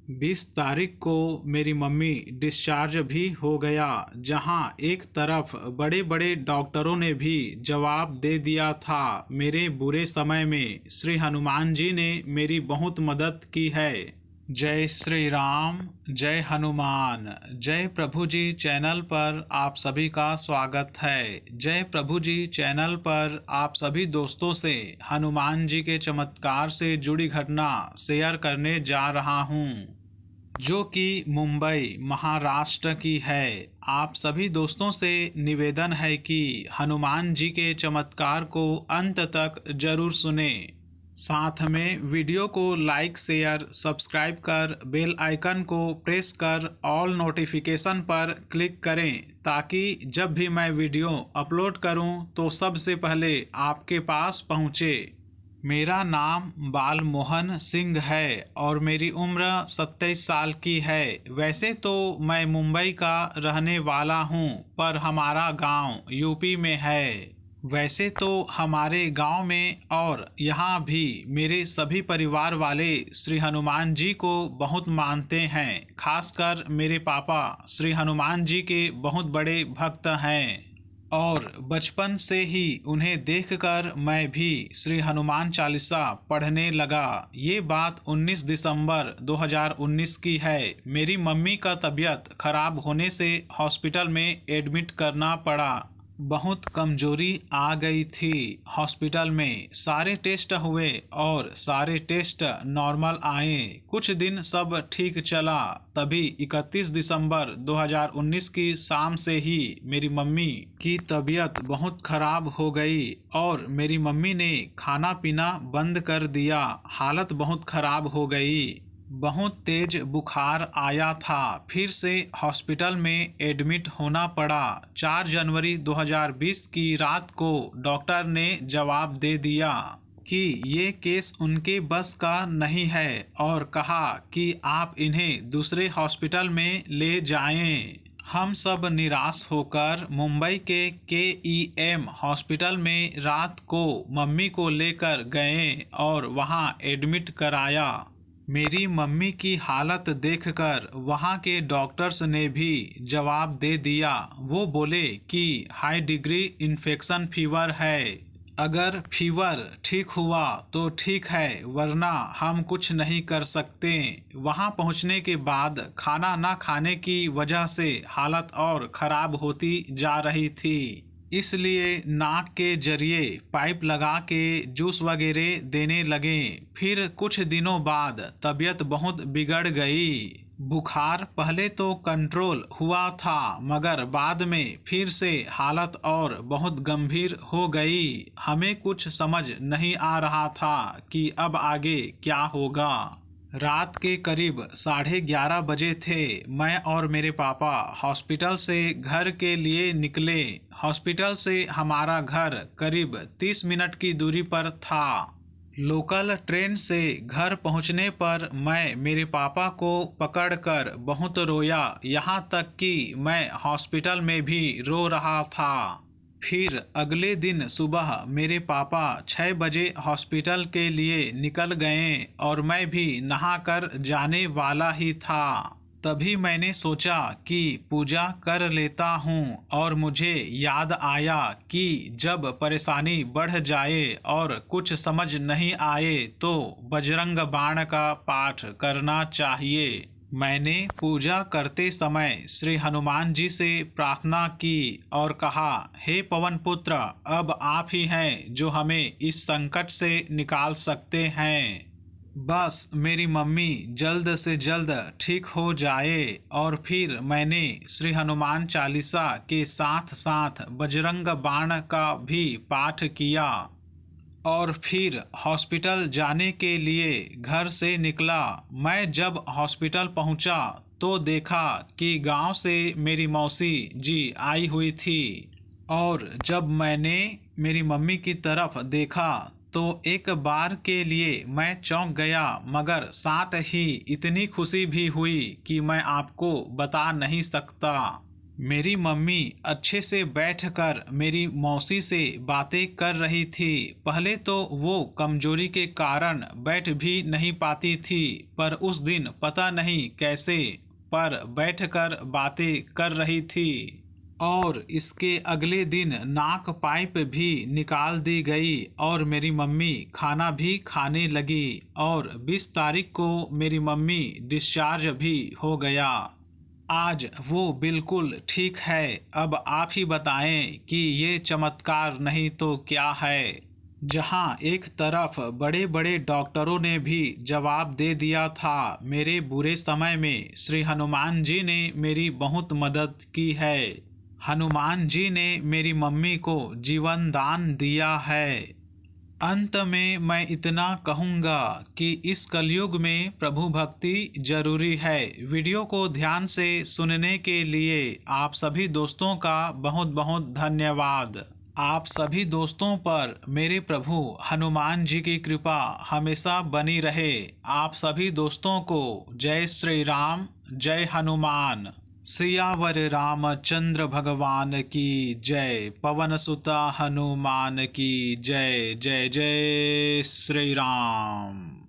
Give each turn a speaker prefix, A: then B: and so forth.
A: 20 तारीख को मेरी मम्मी डिस्चार्ज भी हो गया, जहां एक तरफ बड़े बड़े डॉक्टरों ने भी जवाब दे दिया था। मेरे बुरे समय में श्री हनुमान जी ने मेरी बहुत मदद की है। जय श्री राम, जय हनुमान। जय प्रभु जी चैनल पर आप सभी का स्वागत है। जय प्रभु जी चैनल पर आप सभी दोस्तों से हनुमान जी के चमत्कार से जुड़ी घटना शेयर करने जा रहा हूँ, जो कि मुंबई महाराष्ट्र की है। आप सभी दोस्तों से निवेदन है कि हनुमान जी के चमत्कार को अंत तक जरूर सुने। साथ में वीडियो को लाइक शेयर सब्सक्राइब कर बेल आइकन को प्रेस कर ऑल नोटिफिकेशन पर क्लिक करें, ताकि जब भी मैं वीडियो अपलोड करूं तो सबसे पहले आपके पास पहुंचे। मेरा नाम बाल मोहन सिंह है और मेरी उम्र 27 साल की है। वैसे तो मैं मुंबई का रहने वाला हूं, पर हमारा गांव यूपी में है। वैसे तो हमारे गांव में और यहाँ भी मेरे सभी परिवार वाले श्री हनुमान जी को बहुत मानते हैं। खासकर मेरे पापा श्री हनुमान जी के बहुत बड़े भक्त हैं और बचपन से ही उन्हें देखकर मैं भी श्री हनुमान चालीसा पढ़ने लगा। ये बात 19 दिसंबर 2019 की है। मेरी मम्मी का तबीयत खराब होने से हॉस्पिटल में एडमिट करना पड़ा। बहुत कमजोरी आ गई थी। हॉस्पिटल में सारे टेस्ट हुए और सारे टेस्ट नॉर्मल आए। कुछ दिन सब ठीक चला, तभी 31 दिसंबर 2019 की शाम से ही मेरी मम्मी की तबीयत बहुत खराब हो गई और मेरी मम्मी ने खाना पीना बंद कर दिया। हालत बहुत खराब हो गई। बहुत तेज बुखार आया था। फिर से हॉस्पिटल में एडमिट होना पड़ा। 4 जनवरी 2020 की रात को डॉक्टर ने जवाब दे दिया कि ये केस उनके बस का नहीं है और कहा कि आप इन्हें दूसरे हॉस्पिटल में ले जाएं। हम सब निराश होकर मुंबई के KEM हॉस्पिटल में रात को मम्मी को लेकर गए और वहां एडमिट कराया। मेरी मम्मी की हालत देखकर वहाँ के डॉक्टर्स ने भी जवाब दे दिया। वो बोले कि हाई डिग्री इन्फेक्शन फीवर है। अगर फीवर ठीक हुआ तो ठीक है, वरना हम कुछ नहीं कर सकते। वहाँ पहुँचने के बाद खाना ना खाने की वजह से हालत और ख़राब होती जा रही थी, इसलिए नाक के जरिए पाइप लगा के जूस वगैरह देने लगे। फिर कुछ दिनों बाद तबीयत बहुत बिगड़ गई। बुखार पहले तो कंट्रोल हुआ था, मगर बाद में फिर से हालत और बहुत गंभीर हो गई। हमें कुछ समझ नहीं आ रहा था कि अब आगे क्या होगा। रात के करीब 11:30 बजे थे। मैं और मेरे पापा हॉस्पिटल से घर के लिए निकले। हॉस्पिटल से हमारा घर करीब 30 मिनट की दूरी पर था। लोकल ट्रेन से घर पहुंचने पर मैं मेरे पापा को पकड़कर बहुत रोया, यहाँ तक कि मैं हॉस्पिटल में भी रो रहा था। फिर अगले दिन सुबह मेरे पापा 6 बजे हॉस्पिटल के लिए निकल गए और मैं भी नहाकर जाने वाला ही था। तभी मैंने सोचा कि पूजा कर लेता हूँ और मुझे याद आया कि जब परेशानी बढ़ जाए और कुछ समझ नहीं आए तो बजरंग बाण का पाठ करना चाहिए। मैंने पूजा करते समय श्री हनुमान जी से प्रार्थना की और कहा, हे पवन पुत्र, अब आप ही हैं जो हमें इस संकट से निकाल सकते हैं। बस मेरी मम्मी जल्द से जल्द ठीक हो जाए। और फिर मैंने श्री हनुमान चालीसा के साथ साथ बजरंग बाण का भी पाठ किया और फिर हॉस्पिटल जाने के लिए घर से निकला। मैं जब हॉस्पिटल पहुंचा तो देखा कि गांव से मेरी मौसी जी आई हुई थी और जब मैंने मेरी मम्मी की तरफ देखा तो एक बार के लिए मैं चौंक गया, मगर साथ ही इतनी खुशी भी हुई कि मैं आपको बता नहीं सकता। मेरी मम्मी अच्छे से बैठकर मेरी मौसी से बातें कर रही थी। पहले तो वो कमजोरी के कारण बैठ भी नहीं पाती थी, पर उस दिन पता नहीं कैसे पर बैठकर बातें कर रही थी। और इसके अगले दिन नाक पाइप भी निकाल दी गई और मेरी मम्मी खाना भी खाने लगी और 20 तारीख को मेरी मम्मी डिस्चार्ज भी हो गया। आज वो बिल्कुल ठीक है। अब आप ही बताएं कि ये चमत्कार नहीं तो क्या है। जहां एक तरफ बड़े बड़े डॉक्टरों ने भी जवाब दे दिया था, मेरे बुरे समय में श्री हनुमान जी ने मेरी बहुत मदद की है। हनुमान जी ने मेरी मम्मी को जीवन दान दिया है। अंत में मैं इतना कहूँगा कि इस कलयुग में प्रभु भक्ति जरूरी है। वीडियो को ध्यान से सुनने के लिए आप सभी दोस्तों का बहुत बहुत धन्यवाद। आप सभी दोस्तों पर मेरे प्रभु हनुमान जी की कृपा हमेशा बनी रहे। आप सभी दोस्तों को जय श्री राम, जय हनुमान। सियावर रामचंद्र भगवान की जय। पवन सुता हनुमान की जय। जय जय श्री राम।